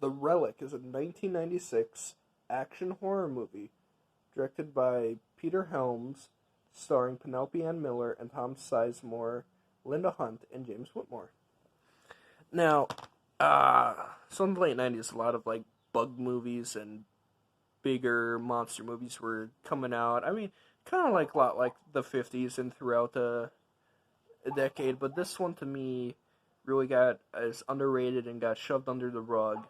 The Relic is a 1996 action horror movie directed by Peter Helms, starring Penelope Ann Miller and Tom Sizemore, Linda Hunt, and James Whitmore. Now, so in the late 90s, a lot of like bug movies and bigger monster movies were coming out. I mean, kind of like a lot like the 50s and throughout the decade, but this one to me really got as underrated and got shoved under the rug.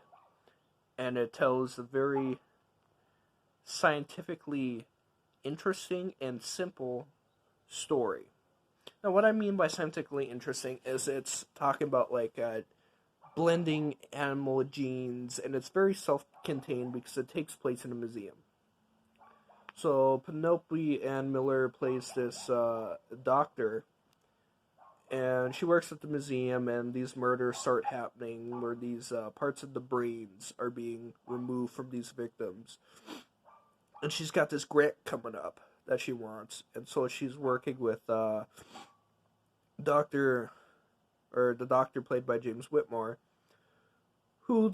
And it tells a very scientifically interesting and simple story. Now, what I mean by scientifically interesting is it's talking about like blending animal genes, and it's very self-contained because it takes place in a museum. So Penelope Ann Miller plays this doctor, and she works at the museum, and these murders start happening where these parts of the brains are being removed from these victims. And she's got this grant coming up that she wants, and so she's working with doctor, or the doctor played by James Whitmore, who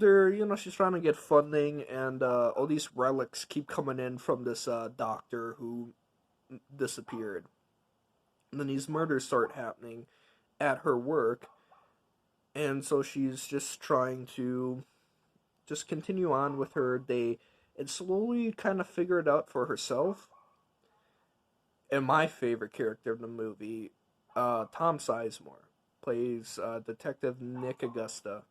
she's trying to get funding, and all these relics keep coming in from this doctor who disappeared. And then these murders start happening at her work, and so she's just trying to just continue on with her day and slowly kind of figure it out for herself. And my favorite character in the movie, Tom Sizemore, plays Detective Nick Augusta,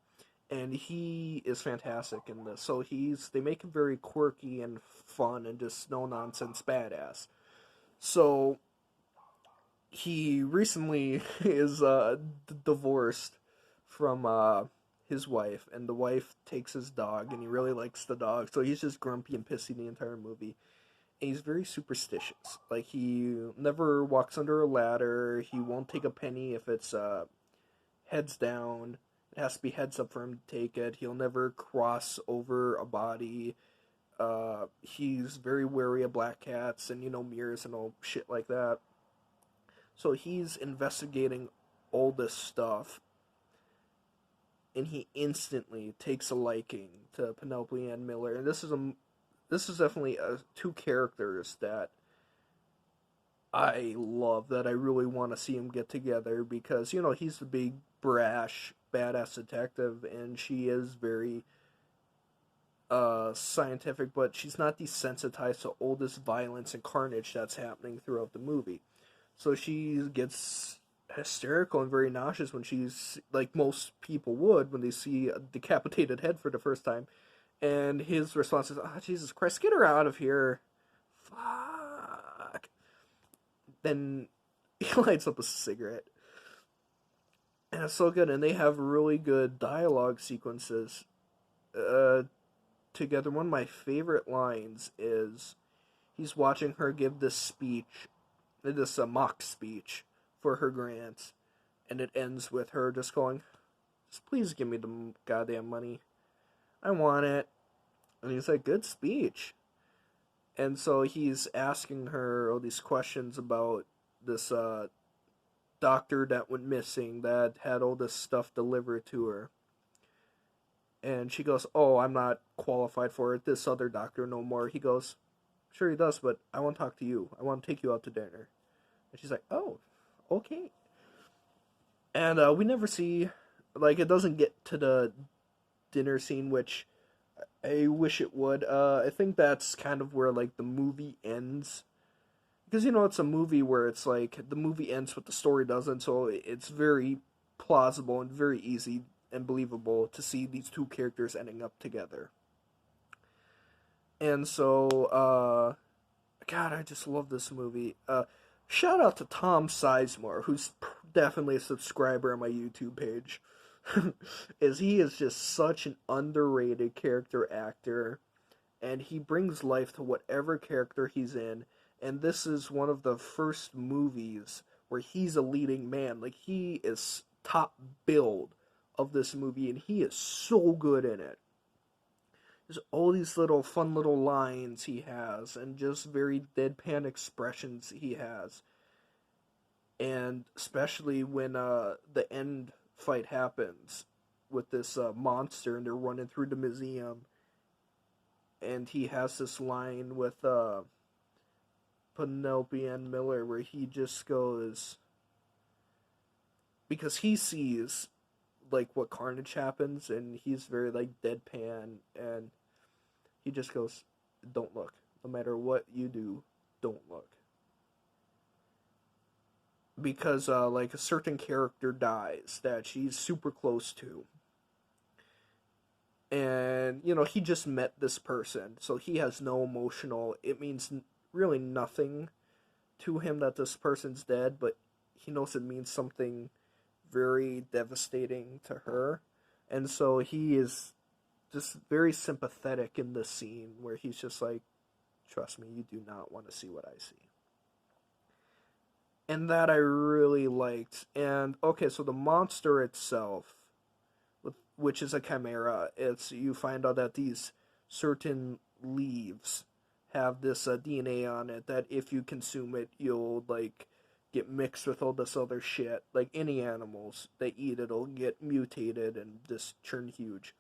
and he is fantastic in this. So they make him very quirky and fun and just no nonsense badass. So he recently is divorced from his wife, and the wife takes his dog, and he really likes the dog, so he's just grumpy and pissy the entire movie. And he's very superstitious. Like, he never walks under a ladder, he won't take a penny if it's heads down. It has to be heads up for him to take it. He'll never cross over a body. He's very wary of black cats and, mirrors and all shit like that. So he's investigating all this stuff, and he instantly takes a liking to Penelope Ann Miller. And this is definitely two characters that I love, that I really want to see them get together, because he's the big brash badass detective, and she is very scientific, but she's not desensitized to all this violence and carnage that's happening throughout the movie. So she gets hysterical and very nauseous when she's, like most people would when they see a decapitated head for the first time. And his response is, Jesus Christ, get her out of here. Fuck. Then he lights up a cigarette. And it's so good. And they have really good dialogue sequences together. One of my favorite lines is he's watching her give this speech, this mock speech for her grant, and it ends with her just going, just please give me the goddamn money. I want it. And he's like, good speech. And so he's asking her all these questions about this doctor that went missing, that had all this stuff delivered to her. And she goes, oh, I'm not qualified for it. This other doctor no more. He goes, sure he does, but I want to talk to you. I want to take you out to dinner. And she's like, oh, okay. And we never see, like, it doesn't get to the dinner scene, which I wish it would. I think that's kind of where, like, the movie ends. Because, it's a movie where it's like, the movie ends but the story doesn't, so it's very plausible and very easy and believable to see these two characters ending up together. And so, God, I just love this movie. Shout out to Tom Sizemore, who's definitely a subscriber on my YouTube page. He is just such an underrated character actor, and he brings life to whatever character he's in. And this is one of the first movies where he's a leading man. Like, he is top billed of this movie, and he is so good in it. There's all these little fun little lines he has, and just very deadpan expressions he has. And especially when the end fight happens, with this monster, and they're running through the museum, and he has this line with Penelope and Miller where he just goes, because he sees like what carnage happens, and he's very like deadpan, and he just goes, "Don't look. No matter what you do, don't look." Because like a certain character dies that she's super close to, and he just met this person, so he has no emotional. It means really nothing to him that this person's dead, but he knows it means something very devastating to her, and so he is just very sympathetic in this scene where he's just like, "Trust me, you do not want to see what I see." And that I really liked. And okay, so the monster itself, which is a chimera, it's you find out that these certain leaves have this DNA on it that if you consume it, you'll like get mixed with all this other shit. Like any animals, they eat it'll get mutated and just turn huge.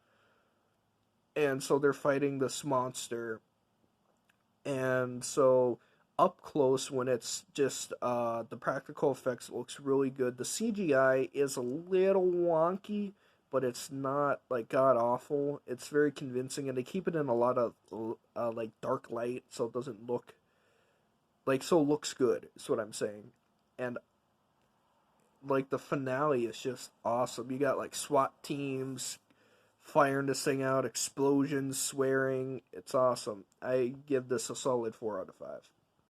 And so they're fighting this monster, and so up close when it's just the practical effects looks really good. The CGI is a little wonky, but it's not like god awful. It's very convincing, and they keep it in a lot of like dark light, so it doesn't look like, so it looks good. Is what I'm saying. And like the finale is just awesome. You got like SWAT teams firing this thing out, explosions, swearing. It's awesome. I give this a solid 4 out of 5.